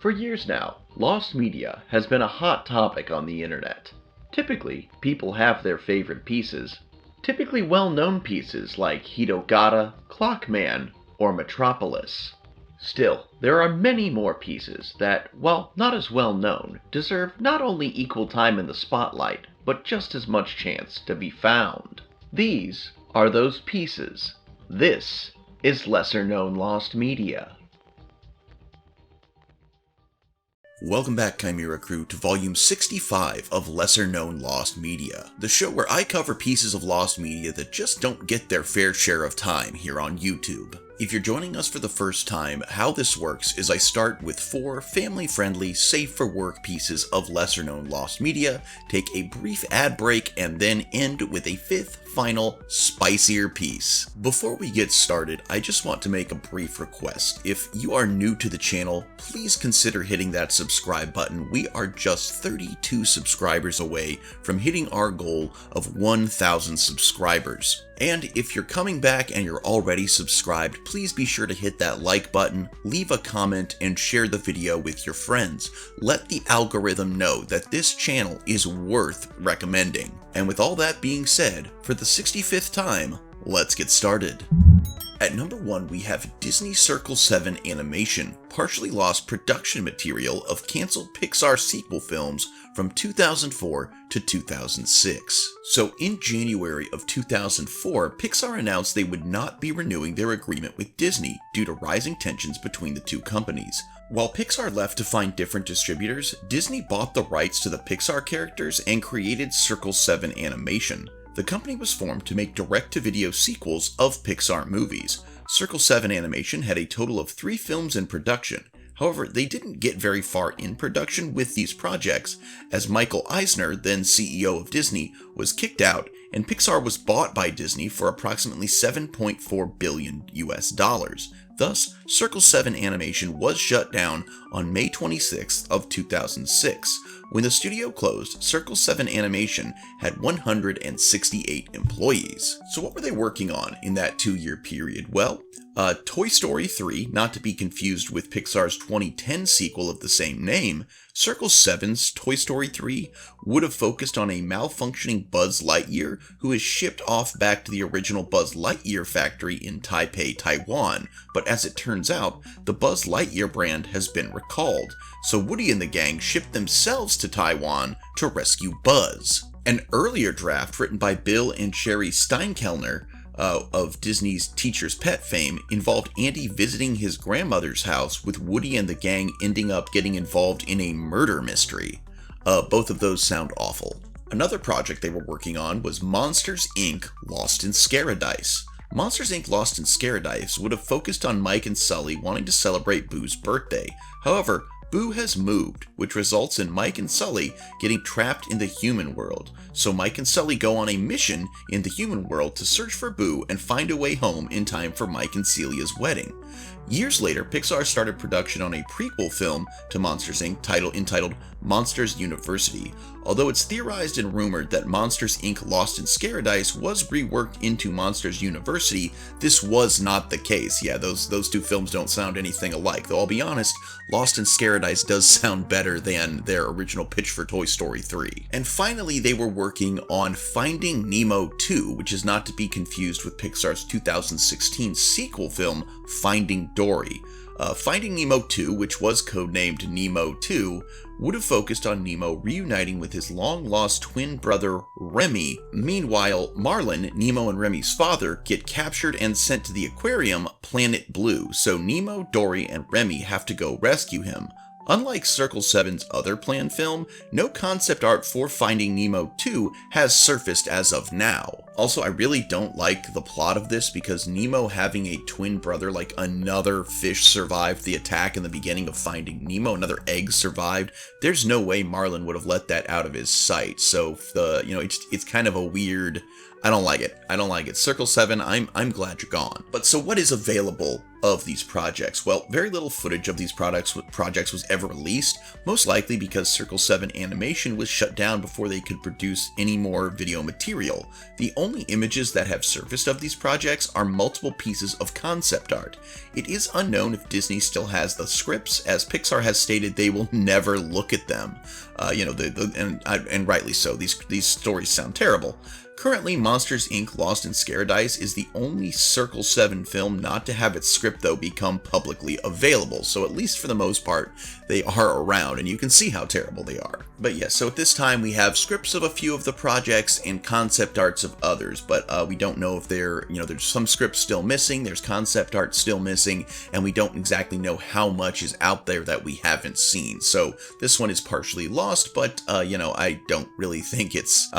For years now, lost media has been a hot topic on the internet. Typically, people have their favorite pieces, typically well-known pieces like Hitogata, Clockman, or Metropolis. Still, there are many more pieces that, while not as well known, deserve not only equal time in the spotlight, but just as much chance to be found. These are those pieces. This is lesser-known lost media. Welcome back, Chimera Crew, to Volume 65 of Lesser Known Lost Media, the show where I cover pieces of lost media that just don't get their fair share of time here on YouTube. If you're joining us for the first time, how this works is I start with 4 family-friendly, safe-for-work pieces of lesser-known lost media, take a brief ad break, and then end with a 5th, final, spicier piece. Before we get started, I just want to make a brief request. If you are new to the channel, please consider hitting that subscribe button. We are just 32 subscribers away from hitting our goal of 1,000 subscribers. And if you're coming back and you're already subscribed, please be sure to hit that like button, leave a comment, and share the video with your friends. Let the algorithm know that this channel is worth recommending. And with all that being said, for the 65th time, let's get started. At number 1, we have Disney Circle 7 Animation, partially lost production material of canceled Pixar sequel films from 2004 to 2006. So in January of 2004, Pixar announced they would not be renewing their agreement with Disney due to rising tensions between the two companies. While Pixar left to find different distributors, Disney bought the rights to the Pixar characters and created Circle 7 Animation. The company was formed to make direct-to-video sequels of Pixar movies. Circle 7 Animation had a total of 3 films in production. However, they didn't get very far in production with these projects, as Michael Eisner, then CEO of Disney, was kicked out, and Pixar was bought by Disney for approximately $7.4 billion US. Thus, Circle 7 Animation was shut down on May 26th of 2006. When the studio closed, Circle 7 Animation had 168 employees. So what were they working on in that 2-year period? Well, Toy Story 3, not to be confused with Pixar's 2010 sequel of the same name, Circle 7's Toy Story 3 would have focused on a malfunctioning Buzz Lightyear who is shipped off back to the original Buzz Lightyear factory in Taipei, Taiwan, but as it turns out, the Buzz Lightyear brand has been recalled, so Woody and the gang shipped themselves to Taiwan to rescue Buzz. An earlier draft written by Bill and Sherry Steinkellner of Disney's Teacher's Pet fame involved Andy visiting his grandmother's house, with Woody and the gang ending up getting involved in a murder mystery. Both of those sound awful. Another project they were working on was Monsters, Inc. Lost in Scaradise. Monsters, Inc. Lost in Scaradise would have focused on Mike and Sully wanting to celebrate Boo's birthday. However, Boo has moved, which results in Mike and Sully getting trapped in the human world. So Mike and Sully go on a mission in the human world to search for Boo and find a way home in time for Mike and Celia's wedding. Years later, Pixar started production on a prequel film to Monsters, Inc. entitled Monsters University. Although it's theorized and rumored that Monsters, Inc. Lost in Scaradise was reworked into Monsters University, this was not the case. Yeah, those two films don't sound anything alike, though I'll be honest, Lost in Scaradise does sound better than their original pitch for Toy Story 3. And finally, they were working on Finding Nemo 2, which is not to be confused with Pixar's 2016 sequel film, Finding Dory. Finding Nemo 2, which was codenamed Nemo 2, would have focused on Nemo reuniting with his long-lost twin brother, Remy. Meanwhile, Marlin, Nemo and Remy's father, get captured and sent to the aquarium Planet Blue, so Nemo, Dory, and Remy have to go rescue him. Unlike Circle 7's other planned film, no concept art for Finding Nemo 2 has surfaced as of now. Also, I really don't like the plot of this because Nemo having a twin brother, like another fish survived the attack in the beginning of Finding Nemo, another egg survived. There's no way Marlin would have let that out of his sight. So it's kind of a weird, I don't like it. Circle 7, I'm glad you're gone. But so what is available of these projects? Well, very little footage of these projects was ever released, most likely because Circle 7 Animation was shut down before they could produce any more video material. The only images that have surfaced of these projects are multiple pieces of concept art. It is unknown if Disney still has the scripts, as Pixar has stated they will never look at them. And rightly so. These stories sound terrible. Currently, Monsters, Inc. Lost in Scaradise is the only Circle 7 film not to have its script, though, become publicly available, so at least for the most part, they are around, and you can see how terrible they are. But yes, so at this time we have scripts of a few of the projects and concept arts of others, but we don't know if there's some scripts still missing, there's concept art still missing, and we don't exactly know how much is out there that we haven't seen. So this one is partially lost, but, I don't really think it's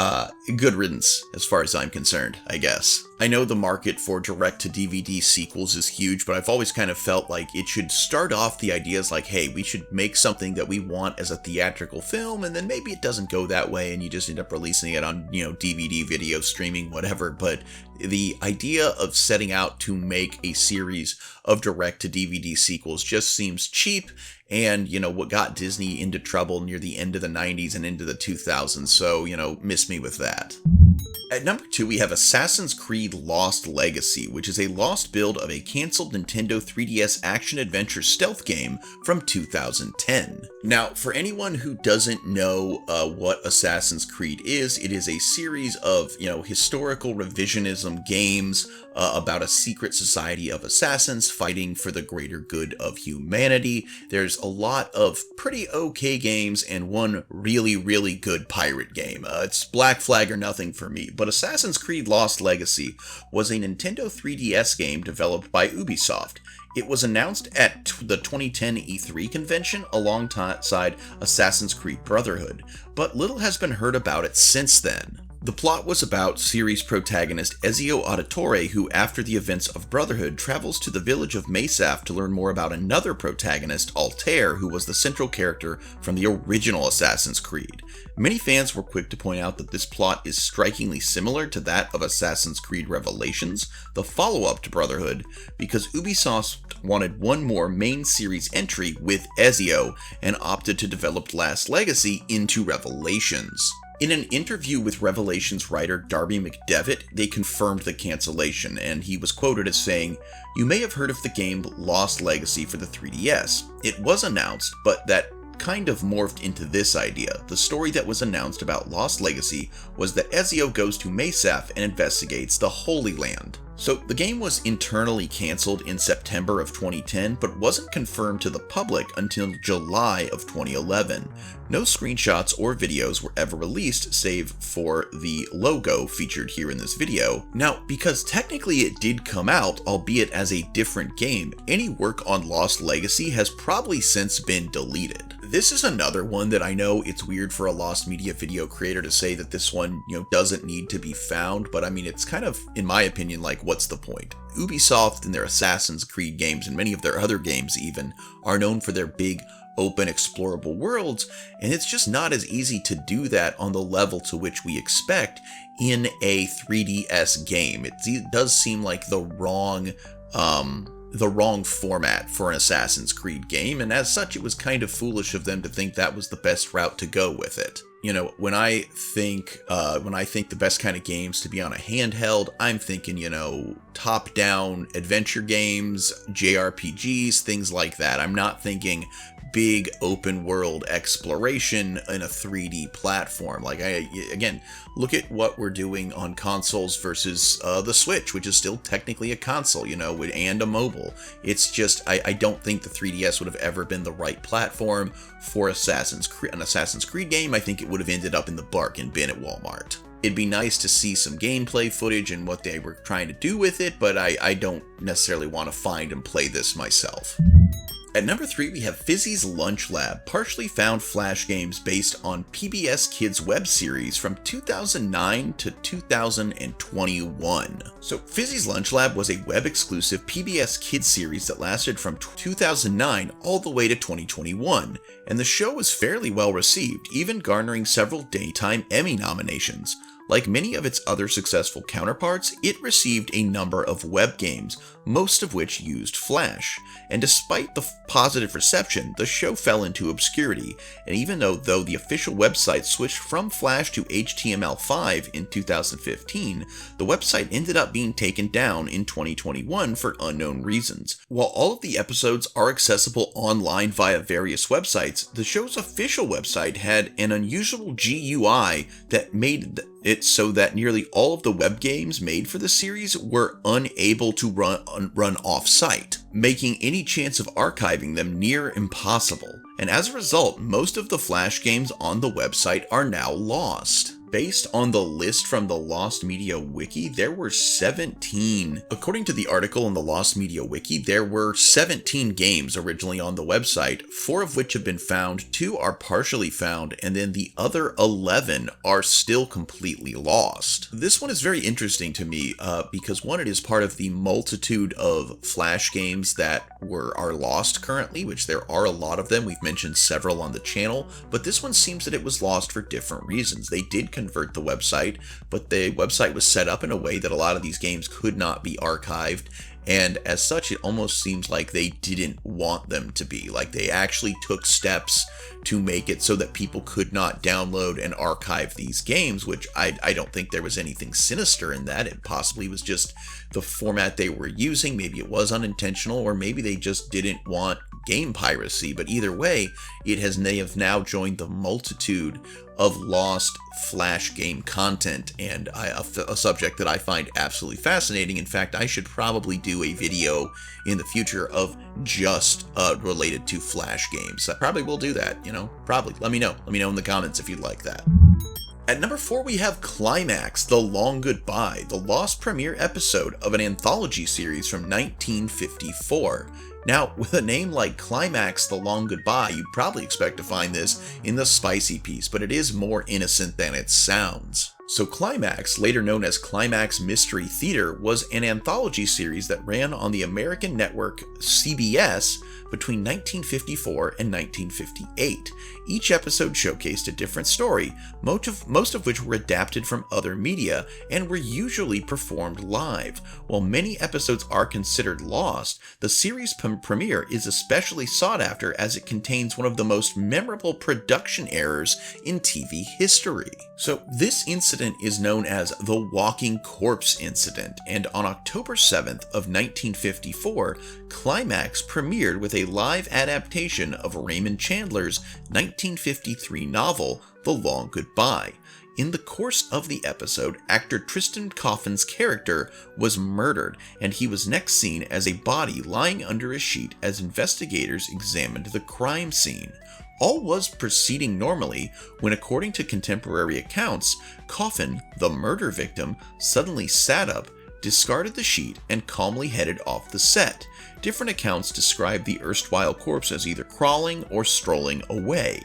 good riddance as far as I'm concerned, I guess. I know the market for direct-to-DVD sequels is huge, but I've always kind of felt like it should start off the ideas like, hey, we should make something that we want as a theatrical film, and then maybe it doesn't go that way and you just end up releasing it on, DVD, video, streaming, whatever. But the idea of setting out to make a series of direct-to-DVD sequels just seems cheap, and, what got Disney into trouble near the end of the 90s and into the 2000s, so, miss me with that. At number 2, we have Assassin's Creed Lost Legacy, which is a lost build of a cancelled Nintendo 3DS action-adventure stealth game from 2010. Now, for anyone who doesn't know what Assassin's Creed is, it is a series of, historical revisionism games about a secret society of assassins fighting for the greater good of humanity. There's a lot of pretty okay games and one really, really good pirate game. It's Black Flag or nothing for me, but Assassin's Creed Lost Legacy was a Nintendo 3DS game developed by Ubisoft. It was announced at the 2010 E3 convention alongside Assassin's Creed Brotherhood, but little has been heard about it since then. The plot was about series protagonist Ezio Auditore, who after the events of Brotherhood travels to the village of Mesaf to learn more about another protagonist, Altair, who was the central character from the original Assassin's Creed. Many fans were quick to point out that this plot is strikingly similar to that of Assassin's Creed Revelations, the follow-up to Brotherhood, because Ubisoft wanted one more main series entry with Ezio and opted to develop Lost Legacy into Revelations. In an interview with Revelations writer Darby McDevitt, they confirmed the cancellation, and he was quoted as saying, "You may have heard of the game Lost Legacy for the 3DS. It was announced, but that kind of morphed into this idea. The story that was announced about Lost Legacy was that Ezio goes to Mesaf and investigates the Holy Land." So the game was internally cancelled in September of 2010, but wasn't confirmed to the public until July of 2011. No screenshots or videos were ever released, save for the logo featured here in this video. Now, because technically it did come out, albeit as a different game, any work on Lost Legacy has probably since been deleted. This is another one that I know it's weird for a Lost Media video creator to say that this one, doesn't need to be found, but I mean, it's kind of, in my opinion, like, what's the point? Ubisoft and their Assassin's Creed games, and many of their other games even, are known for their big, open, explorable worlds, and it's just not as easy to do that on the level to which we expect in a 3DS game. It does seem like the wrong format for an Assassin's Creed game, and as such it was kind of foolish of them to think that was the best route to go with it. When I think the best kind of games to be on a handheld, I'm thinking, top-down adventure games, JRPGs, things like that. I'm not thinking big open world exploration in a 3D platform. Again, look at what we're doing on consoles versus the Switch, which is still technically a console, and a mobile. It's just, I don't think the 3DS would have ever been the right platform for an Assassin's Creed game. I think it would have ended up in the bargain bin at Walmart. It'd be nice to see some gameplay footage and what they were trying to do with it, but I don't necessarily want to find and play this myself. At number 3, we have Fizzys Lunch Lab, partially found flash games based on PBS Kids web series from 2009 to 2021. So Fizzys Lunch Lab was a web-exclusive PBS Kids series that lasted from 2009 all the way to 2021, and the show was fairly well received, even garnering several daytime Emmy nominations. Like many of its other successful counterparts, it received a number of web games, most of which used Flash. And despite the positive reception, the show fell into obscurity, and even though the official website switched from Flash to HTML5 in 2015, the website ended up being taken down in 2021 for unknown reasons. While all of the episodes are accessible online via various websites, the show's official website had an unusual GUI that made it so that nearly all of the web games made for the series were unable to run off-site, making any chance of archiving them near impossible. And as a result, most of the Flash games on the website are now lost. Based on the list from the Lost Media Wiki, there were 17. According to the article in the Lost Media Wiki, there were 17 games originally on the website, 4 of which have been found, 2 are partially found, and then the other 11 are still completely lost. This one is very interesting to me because one, it is part of the multitude of Flash games that are lost currently, which there are a lot of them. We've mentioned several on the channel, but this one seems that it was lost for different reasons. They did convert the website, but the website was set up in a way that a lot of these games could not be archived, and as such it almost seems like they didn't want them to be. Like they actually took steps to make it so that people could not download and archive these games, which I don't think there was anything sinister in that. It possibly was just the format they were using. Maybe it was unintentional, or maybe they just didn't want game piracy. But either way, they have now joined the multitude of lost Flash game content, and a subject that I find absolutely fascinating. In fact, I should probably do a video in the future of just related to Flash games. I probably will do that, probably. Let me know in the comments if you'd like that. At number 4, we have Climax, The Long Goodbye, the lost premiere episode of an anthology series from 1954. Now, with a name like Climax, The Long Goodbye, you'd probably expect to find this in the spicy piece, but it is more innocent than it sounds. So Climax, later known as Climax Mystery Theater, was an anthology series that ran on the American network CBS between 1954 and 1958. Each episode showcased a different story, most of which were adapted from other media and were usually performed live. While many episodes are considered lost, the series premiere is especially sought after as it contains one of the most memorable production errors in TV history. So this incident is known as the Walking Corpse Incident, and on October 7th of 1954, Climax premiered with a live adaptation of Raymond Chandler's 1953 novel, The Long Goodbye. In the course of the episode, actor Tristan Coffin's character was murdered, and he was next seen as a body lying under a sheet as investigators examined the crime scene. All was proceeding normally when, according to contemporary accounts, Coffin, the murder victim, suddenly sat up, discarded the sheet, and calmly headed off the set. Different accounts describe the erstwhile corpse as either crawling or strolling away.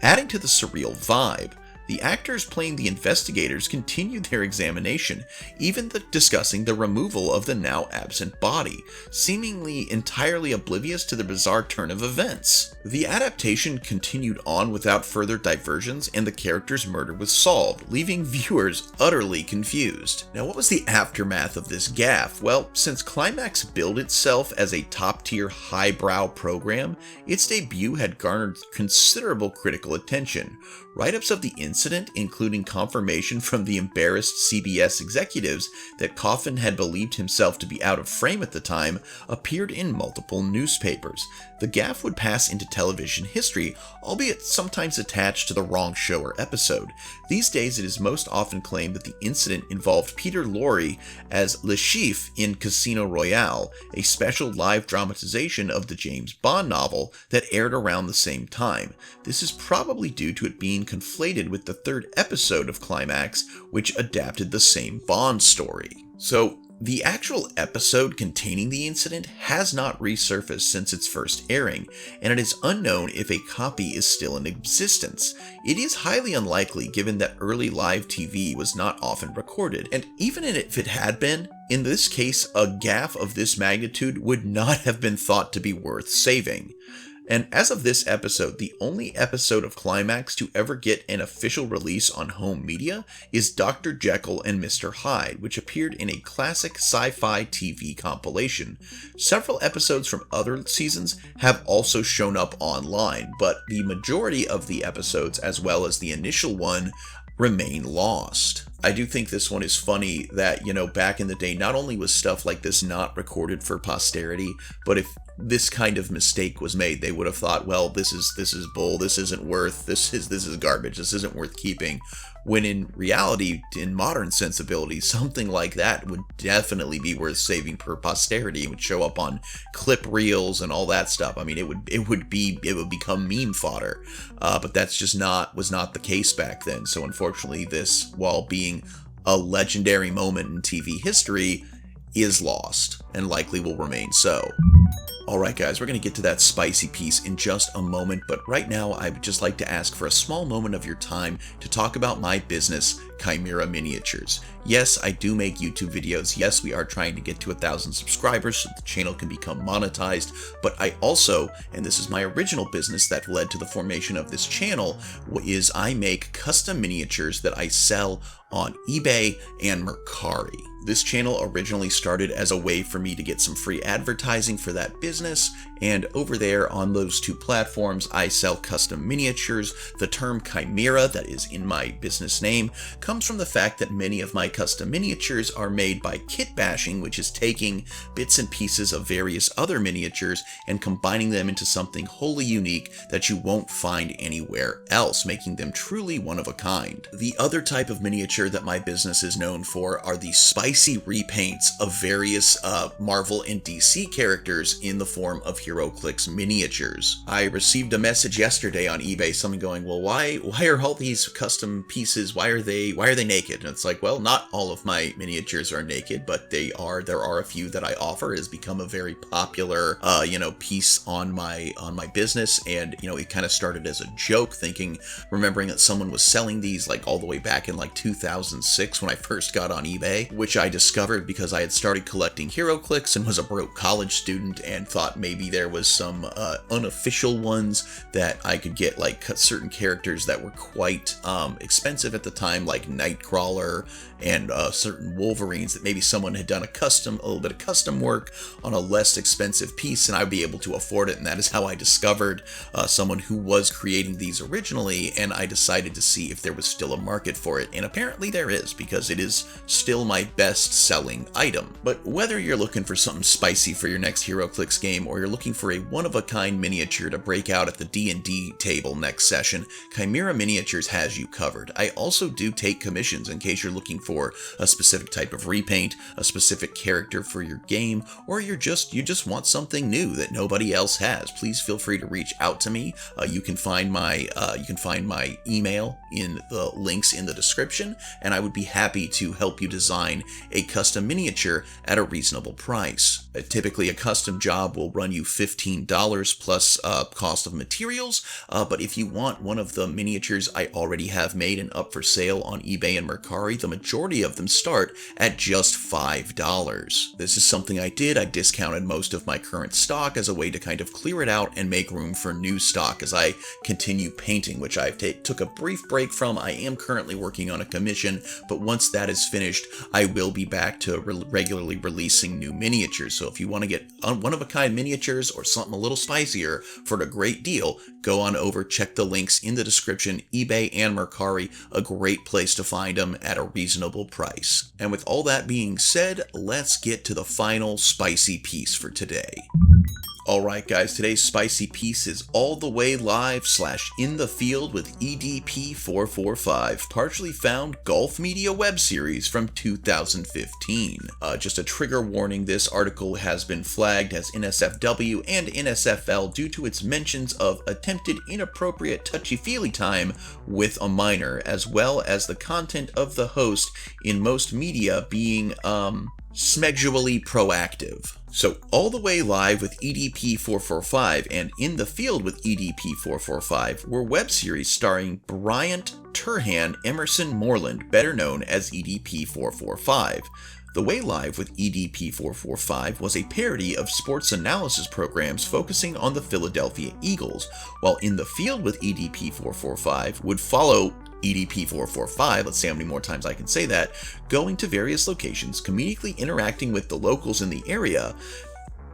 Adding to the surreal vibe, the actors playing the investigators continued their examination, even discussing the removal of the now absent body, seemingly entirely oblivious to the bizarre turn of events. The adaptation continued on without further diversions, and the character's murder was solved, leaving viewers utterly confused. Now, what was the aftermath of this gaffe? Well, since Climax billed itself as a top-tier highbrow program, its debut had garnered considerable critical attention. Write-ups of the incident, including confirmation from the embarrassed CBS executives that Coffin had believed himself to be out of frame at the time, appeared in multiple newspapers. The gaffe would pass into television history, albeit sometimes attached to the wrong show or episode. These days, it is most often claimed that the incident involved Peter Lorre as Le Chiffre in Casino Royale, a special live dramatization of the James Bond novel that aired around the same time. This is probably due to it being conflated with the third episode of Climax, which adapted the same Bond story. So, the actual episode containing the incident has not resurfaced since its first airing, and it is unknown if a copy is still in existence. It is highly unlikely given that early live TV was not often recorded, and even if it had been, in this case, a gaffe of this magnitude would not have been thought to be worth saving. And as of this episode, the only episode of Climax to ever get an official release on home media is Dr. Jekyll and Mr. Hyde, which appeared in a classic sci-fi TV compilation. Several episodes from other seasons have also shown up online, but the majority of the episodes, as well as the initial one, remain lost. I do think this one is funny that, back in the day, not only was stuff like this not recorded for posterity, but if this kind of mistake was made, they would have thought, well, this is bull, this is garbage, this isn't worth keeping. When in reality, in modern sensibilities, something like that would definitely be worth saving for posterity. It would show up on clip reels and all that stuff. I mean, it would become meme fodder. But that's just was not the case back then. So unfortunately, this, while being a legendary moment in TV history, is lost and likely will remain so. Alright guys, we're going to get to that spicy piece in just a moment, but right now I would just like to ask for a small moment of your time to talk about my business, Chimera Miniatures. Yes, I do make YouTube videos. Yes, we are trying to get to 1,000 subscribers so the channel can become monetized, but I also, and this is my original business that led to the formation of this channel, is I make custom miniatures that I sell on eBay and Mercari. This channel originally started as a way for me to get some free advertising for that business, and over there on those two platforms I sell custom miniatures. The term Chimera that is in my business name comes from the fact that many of my custom miniatures are made by kit bashing, which is taking bits and pieces of various other miniatures and combining them into something wholly unique that you won't find anywhere else, making them truly one of a kind. The other type of miniature that my business is known for are the spicy repaints of various Marvel and DC characters in the form of HeroClix miniatures. I received a message yesterday on eBay, someone going, well, why are all these custom pieces, why are they naked? And it's like, well, not all of my miniatures are naked, but there are a few that I offer. It has become a very popular piece on my business, and it kind of started as a joke, remembering that someone was selling these like all the way back in like 2006 when I first got on eBay, which I discovered because I had started collecting HeroClix and was a broke college student and thought maybe there was some unofficial ones that I could get, like certain characters that were quite expensive at the time, like Nightcrawler and certain Wolverines, that maybe someone had done a little bit of custom work on a less expensive piece and I'd be able to afford it. And that is how I discovered someone who was creating these originally, and I decided to see if there was still a market for it, and apparently there is, because it is still my best-selling item. But whether you're looking for something spicy for your next HeroClix game, or you're looking for a one-of-a-kind miniature to break out at the D&D table next session, Chimera Miniatures has you covered. I also do take commissions in case you're looking for a specific type of repaint, a specific character for your game, or you just want something new that nobody else has. Please feel free to reach out to me. You can find my email in the links in the description, and I would be happy to help you design a custom miniature at a reasonable price. Typically, a custom job will run you $15 plus cost of materials, but if you want one of the miniatures I already have made and up for sale on eBay and Mercari, the majority of them start at just $5. This is something I did. I discounted most of my current stock as a way to kind of clear it out and make room for new stock as I continue painting, which I took a brief break from. I am currently working on a commission, but once that is finished, I will be back to regularly releasing new miniatures. So if you want to get one-of-a-kind miniatures or something a little spicier for a great deal, go on over, check the links in the description. eBay and Mercari, a great place to find them at a reasonable price. And with all that being said, let's get to the final spicy piece for today. Alright guys, today's spicy piece is All the Way Live / In the Field with EDP445, partially found Golf Media web series from 2015. Just a trigger warning, this article has been flagged as NSFW and NSFL due to its mentions of attempted inappropriate touchy-feely time with a minor, as well as the content of the host in most media being, smexually proactive. So, All the Way Live with EDP445 and In the Field with EDP445 were web series starring Bryant Turhan Emerson Moreland, better known as EDP445. The Way Live with EDP445 was a parody of sports analysis programs focusing on the Philadelphia Eagles, while In the Field with EDP445 would follow EDP445, let's see how many more times I can say that, going to various locations, comedically interacting with the locals in the area.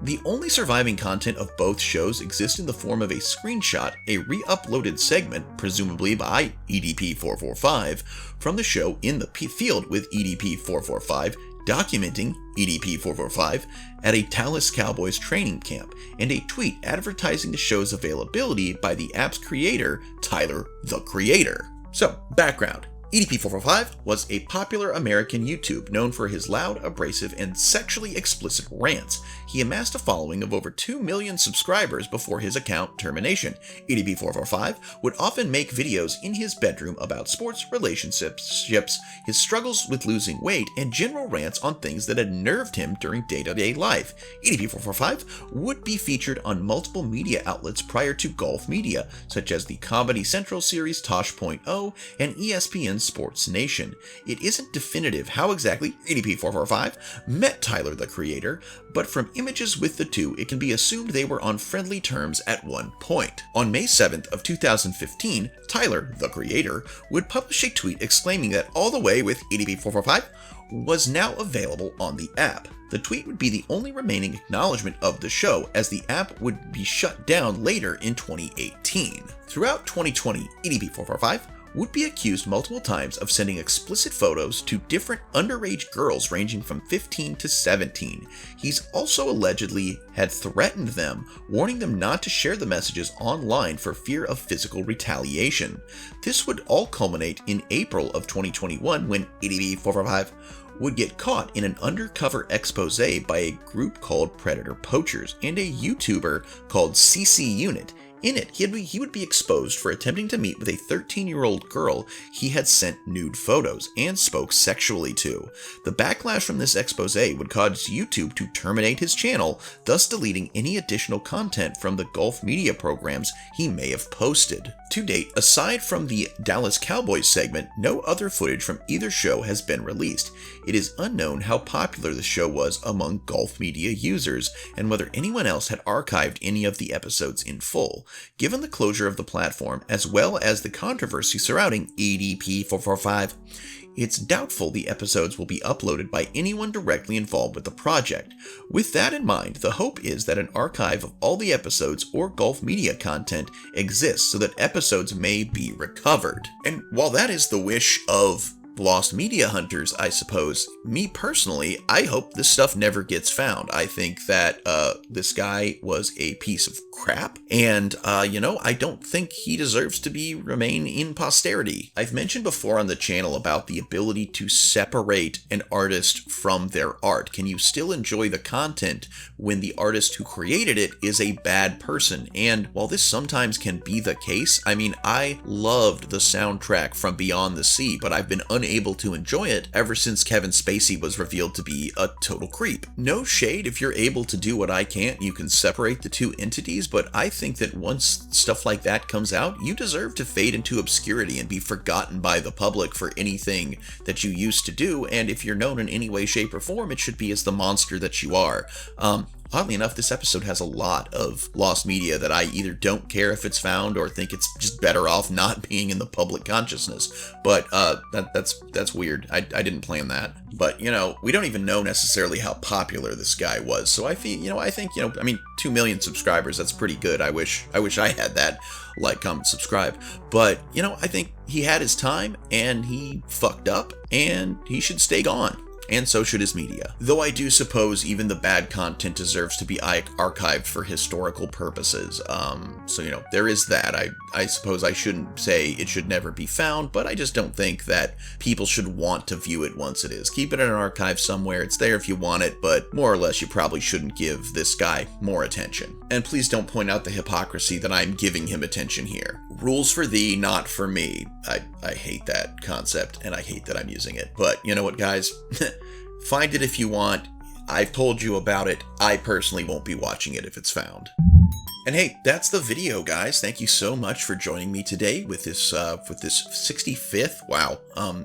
The only surviving content of both shows exists in the form of a screenshot, a re-uploaded segment, presumably by EDP445, from the show In the Field with EDP445, documenting EDP445 at a Dallas Cowboys training camp, and a tweet advertising the show's availability by the app's creator, Tyler, the Creator. So, background. EDP445 was a popular American YouTuber known for his loud, abrasive, and sexually explicit rants. He amassed a following of over 2 million subscribers before his account termination. EDP445 would often make videos in his bedroom about sports, relationships, his struggles with losing weight, and general rants on things that had nerved him during day-to-day life. EDP445 would be featured on multiple media outlets prior to Gulf Media, such as the Comedy Central series Tosh.0 and ESPN Sports Nation. It isn't definitive how exactly EDP445 met Tyler, the Creator, but from images with the two, it can be assumed they were on friendly terms at one point. On May 7th of 2015, Tyler, the Creator, would publish a tweet exclaiming that All the Way with EDP445 was now available on the app. The tweet would be the only remaining acknowledgement of the show, as the app would be shut down later in 2018. Throughout 2020, EDP445 would be accused multiple times of sending explicit photos to different underage girls ranging from 15 to 17. He's also allegedly had threatened them, warning them not to share the messages online for fear of physical retaliation. This would all culminate in April of 2021 when EDP445 would get caught in an undercover expose by a group called Predator Poachers and a YouTuber called CC Unit. In it, he would be exposed for attempting to meet with a 13-year-old girl he had sent nude photos and spoke sexually to. The backlash from this expose would cause YouTube to terminate his channel, thus deleting any additional content from the Gulf Media programs he may have posted. To date, aside from the Dallas Cowboys segment, no other footage from either show has been released. It is unknown how popular the show was among Gulf Media users, and whether anyone else had archived any of the episodes in full. Given the closure of the platform, as well as the controversy surrounding EDP445, it's doubtful the episodes will be uploaded by anyone directly involved with the project. With that in mind, the hope is that an archive of all the episodes or Gulf Media content exists so that episodes may be recovered. And while that is the wish of lost media hunters, I suppose, me personally, I hope this stuff never gets found. I think that this guy was a piece of crap, and I don't think he deserves to remain in posterity. I've mentioned before on the channel about the ability to separate an artist from their art. Can you still enjoy the content when the artist who created it is a bad person? And while this sometimes can be the case, I mean, I loved the soundtrack from Beyond the Sea, but I've been unable to enjoy it ever since Kevin Spacey was revealed to be a total creep. No shade if you're able to do what I can't, you can separate the two entities, but I think that once stuff like that comes out, you deserve to fade into obscurity and be forgotten by the public for anything that you used to do, and if you're known in any way, shape, or form, it should be as the monster that you are. Oddly enough, this episode has a lot of lost media that I either don't care if it's found or think it's just better off not being in the public consciousness. But that's weird. I didn't plan that. But, we don't even know necessarily how popular this guy was. So I think 2 million subscribers, that's pretty good. I wish I had that. Like, comment, subscribe. But, I think he had his time and he fucked up and he should stay gone. And so should his media. Though I do suppose even the bad content deserves to be archived for historical purposes. So, there is that. I suppose I shouldn't say it should never be found, but I just don't think that people should want to view it once it is. Keep it in an archive somewhere. It's there if you want it, but more or less you probably shouldn't give this guy more attention. And please don't point out the hypocrisy that I'm giving him attention here. Rules for thee, not for me. I hate that concept, and I hate that I'm using it. But you know what, guys? Find it if you want. I've told you about it. I personally won't be watching it if it's found. And hey, that's the video, guys. Thank you so much for joining me today with this 65th,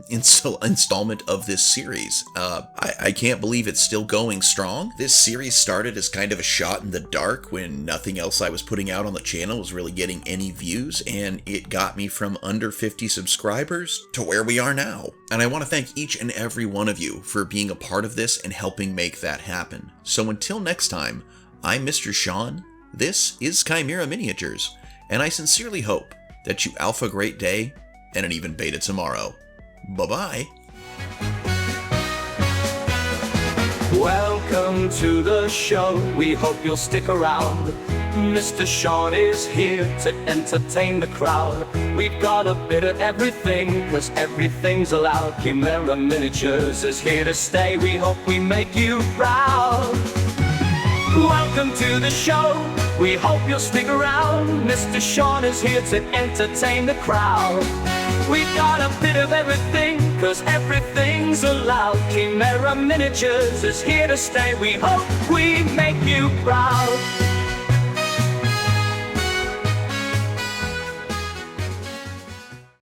installment of this series. I can't believe it's still going strong. This series started as kind of a shot in the dark when nothing else I was putting out on the channel was really getting any views, and it got me from under 50 subscribers to where we are now. And I want to thank each and every one of you for being a part of this and helping make that happen. So until next time, I'm Mr. Sean. This is Chimera Miniatures, and I sincerely hope that you alpha great day and an even beta tomorrow. Bye-bye. Welcome to the show, we hope you'll stick around. Mr. Sean is here to entertain the crowd. We've got a bit of everything, 'cause everything's allowed. Chimera Miniatures is here to stay, we hope we make you proud. Welcome to the show, we hope you'll stick around. Mr. Sean is here to entertain the crowd. We've got a bit of everything, 'cause everything's allowed. Chimera Miniatures is here to stay, we hope we make you proud.